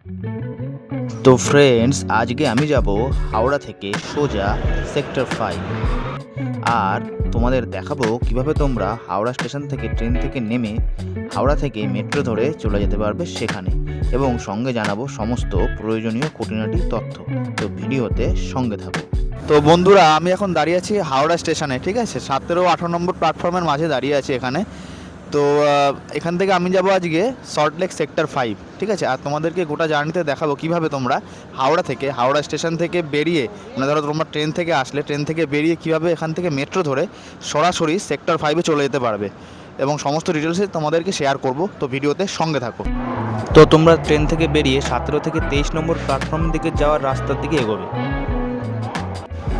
তো ফ্রেন্ডস, আজকে আমি যাব হাওড়া থেকে সোজা সেক্টর 5, আর তোমাদের দেখাবো কিভাবে তোমরা হাওড়া স্টেশন থেকে ট্রেন থেকে নেমে হাওড়া থেকে মেট্রো ধরে চলে যেতে পারবে সেখানে, এবং সঙ্গে জানাবো সমস্ত প্রয়োজনীয় খুঁটিনাটি তথ্য। তো ভিডিওতে সঙ্গে থাকো। তো বন্ধুরা, আমি এখন দাঁড়িয়ে আছি হাওড়া স্টেশনে, ঠিক আছে, 17 ও 18 নম্বর প্ল্যাটফর্মের মাঝে দাঁড়িয়ে আছি এখানে। তো এখান থেকে আমি যাব আজকে সল্টলেক সেক্টর 5, ঠিক আছে। আর তোমাদেরকে গোটা জার্নিতে দেখাবো কিভাবে তোমরা হাওড়া স্টেশন থেকে বেরিয়ে, মানে ধরো তোমরা ট্রেন থেকে আসলে, ট্রেন থেকে বেরিয়ে কিভাবে এখান থেকে মেট্রো ধরে সরাসরি সেক্টর 5-এ চলে যেতে পারবে, এবং সমস্ত ডিটেলসে তোমাদেরকে শেয়ার করব। তো ভিডিওতে সঙ্গে থাকো। তো তোমরা ট্রেন থেকে বেরিয়ে 17 থেকে 23 নম্বর প্ল্যাটফর্ম দিকে যাওয়ার রাস্তার দিকে এগোবে।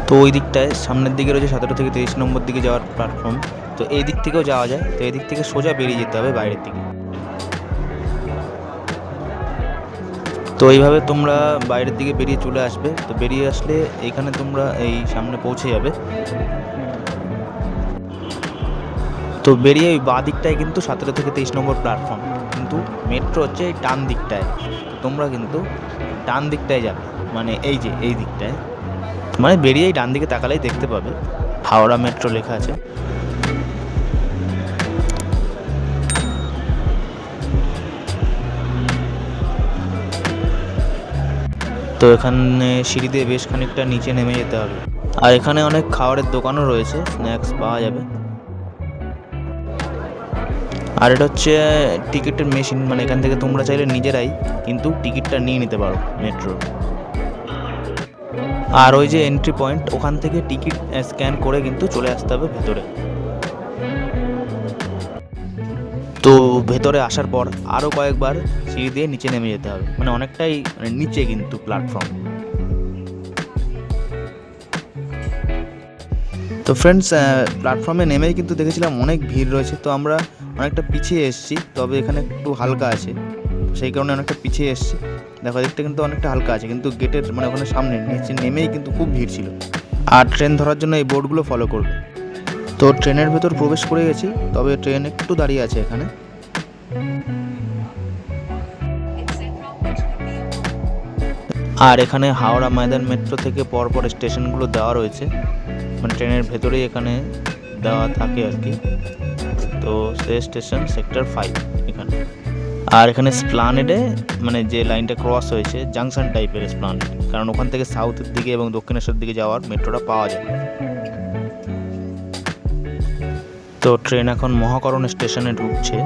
তো ওই দিকটায় সামনের দিকে রয়েছে 17 থেকে 23 নম্বর দিকে যাওয়ার প্ল্যাটফর্ম। তো এই দিক থেকেও যাওয়া যায়। তো এই দিক থেকে সোজা বেরিয়ে যেতে হবে বাইরের দিকে। তো এইভাবে তোমরা বাইরের দিকে বেরিয়ে চলে আসবে। তো বেরিয়ে আসলে এইখানে তোমরা এই সামনে পৌঁছে যাবে। তো বেরিয়ে ওই বাঁ দিকটায় কিন্তু 17 থেকে 23 নম্বর প্ল্যাটফর্ম, কিন্তু মেট্রো হচ্ছে এই ডান দিকটায়। তো তোমরা কিন্তু ডান দিকটায় যাবে, মানে এই যে এই দিকটায়, মানে বেরিয়েই ডান দিকে তাকালেই দেখতে পাবে হাওড়া মেট্রো লেখা আছে। তো এখানে সিঁড়ি দিয়ে বেশ খানিকটা নিচে নেমে যেতে হবে। আর এখানে অনেক খাবারের দোকানও রয়েছে, স্ন্যাক্স পাওয়া যাবে। আর এটা হচ্ছে টিকিটের মেশিন, মানে এখান থেকে তোমরা চাইলে নিজেরাই কিন্তু টিকিটটা নিয়ে নিতে পারো মেট্রোর। আর ওই যে এন্ট্রি পয়েন্ট, ওখান থেকে টিকিট স্ক্যান করে কিন্তু চলে আসতে হবে ভেতরে। তো ভেতরে আসার পর আরও কয়েকবার সিঁড়ি দিয়ে নিচে নেমে যেতে হবে, মানে অনেকটাই নিচে কিন্তু প্ল্যাটফর্ম। তো ফ্রেন্ডস, প্ল্যাটফর্মে নেমেই কিন্তু দেখেছিলাম অনেক ভিড় রয়েছে। তো আমরা অনেকটা পিছিয়ে এসেছি, তবে এখানে একটু হালকা আছে, সেই কারণে অনেকটা পিছিয়ে এসেছি। দেখো, দেখতে কিন্তু অনেকটা হালকা আছে, কিন্তু গেটের মানে ওখানে সামনে নিচে নেমেই কিন্তু খুব ভিড় ছিল। আর ট্রেন ধরার জন্য এই বোর্ডগুলো ফলো করবে। তো ট্রেনের ভেতর প্রবেশ করে গেছি, তবে ট্রেন একটু দাঁড়িয়ে আছে এখানে। আর এখানে হাওড়া ময়দান মেট্রো থেকে পরপর স্টেশনগুলো দেওয়া রয়েছে, মানে ট্রেনের ভেতরেই এখানে দেওয়া থাকে আর কি। তো সে স্টেশন সেক্টর 5 এখানে। আর এখানে স্প্লানেডে, মানে যে লাইনটা ক্রস হয়েছে, জাংশন টাইপের স্প্লানেড, কারণ ওখান থেকে সাউথের দিকে এবং দক্ষিণেশ্বর দিকে যাওয়ার মেট্রোটা পাওয়া যায়। তো ট্রেন এখন মহাকরণ স্টেশনে ঢুকছে।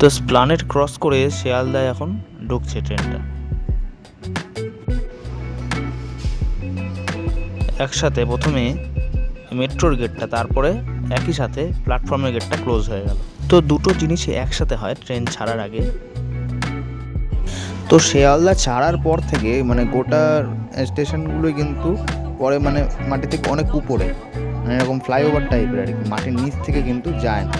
তো স্প্লানেড ক্রস করে শিয়ালদায় এখন ঢুকছে ট্রেনটা। একসাথে প্রথমে মেট্রোর গেটটা, তারপরে একই সাথে প্ল্যাটফর্মের গেটটা ক্লোজ হয়ে গেল। তো দুটো জিনিসই একসাথে হয় ট্রেন ছাড়ার আগে। তো শিয়ালদা ছাড়ার পর থেকে মানে গোটা স্টেশনগুলোই কিন্তু পরে মানে মাটি থেকে অনেক উপরে, মানে এরকম ফ্লাইওভার টাইপের আর কি, মাটির নিচ থেকে কিন্তু যায় না।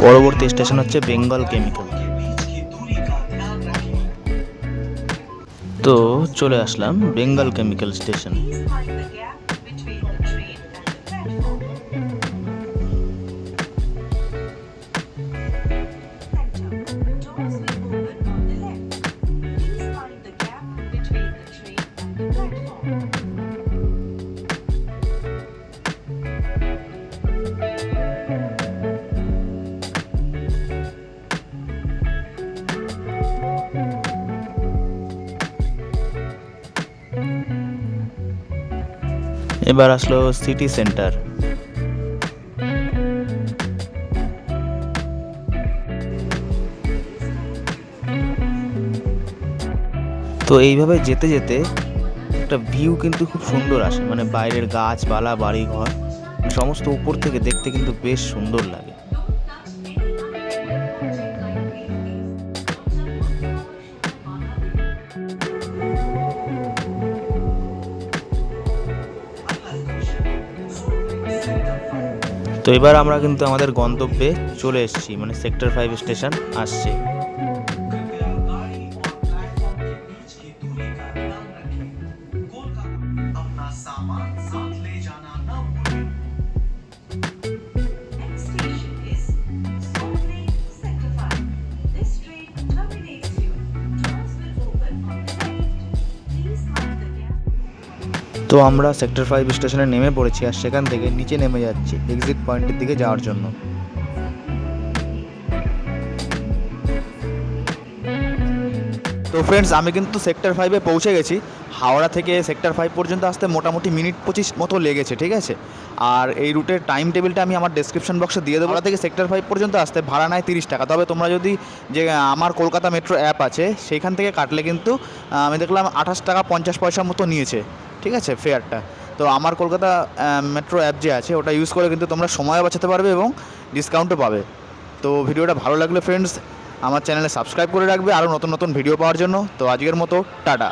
পরবর্তী স্টেশন হচ্ছে বেঙ্গল কেমিক্যাল। তো চলে আসলাম বেঙ্গল কেমিক্যাল স্টেশন। এবার আসলো সিটি সেন্টার। তো এইভাবে যেতে যেতে একটা ভিউ কিন্তু খুব সুন্দর আসে, মানে বাইরের গাছপালা, বাড়িঘর, সমস্ত উপর থেকে দেখতে কিন্তু বেশ সুন্দর লাগে। তো এবার আমরা কিন্তু আমাদের গন্তব্যে চলে এসেছি, মানে সেক্টর 5 স্টেশন আসছে। Next station is Salt Lake Sector 5. This train terminates here. Doors will open on the right. Please mind the gap. তো আমরা সেক্টর 5 স্টেশনে নেমে পড়েছি আর সেখান থেকে নিচে নেমে যাচ্ছি এক্সিট পয়েন্টের দিকে যাওয়ার জন্য। তো ফ্রেন্ডস, আমি কিন্তু সেক্টর 5-এ পৌঁছে গেছি। হাওড়া থেকে সেক্টর 5 পর্যন্ত আসতে মোটামুটি মিনিট 25 মতো লেগেছে, ঠিক আছে। আর এই রুটের টাইম টেবিলটা আমি আমার ডেসক্রিপশন বক্সে দিয়ে দেবো। হাওড়া থেকে সেক্টর 5 পর্যন্ত আসতে ভাড়া নেয় 30 টাকা। তবে তোমরা যদি যে আমার কলকাতা মেট্রো অ্যাপ আছে সেইখান থেকে কাটলে কিন্তু আমি দেখলাম 28 টাকা 50 পয়সা মতো নিয়েছে, ঠিক আছে, ফেয়ারটা। তো আমার কলকাতা মেট্রো অ্যাপ যে আছে ওটা ইউজ করে কিন্তু তোমরা সময়ও বাঁচাতে পারবে এবং ডিসকাউন্টও পাবে। তো ভিডিওটা ভালো লাগলে ফ্রেন্ডস আমার চ্যানেলে সাবস্ক্রাইব করে রাখবে আরও নতুন নতুন ভিডিও পাওয়ার জন্য। তো আজকের মতো টাটা।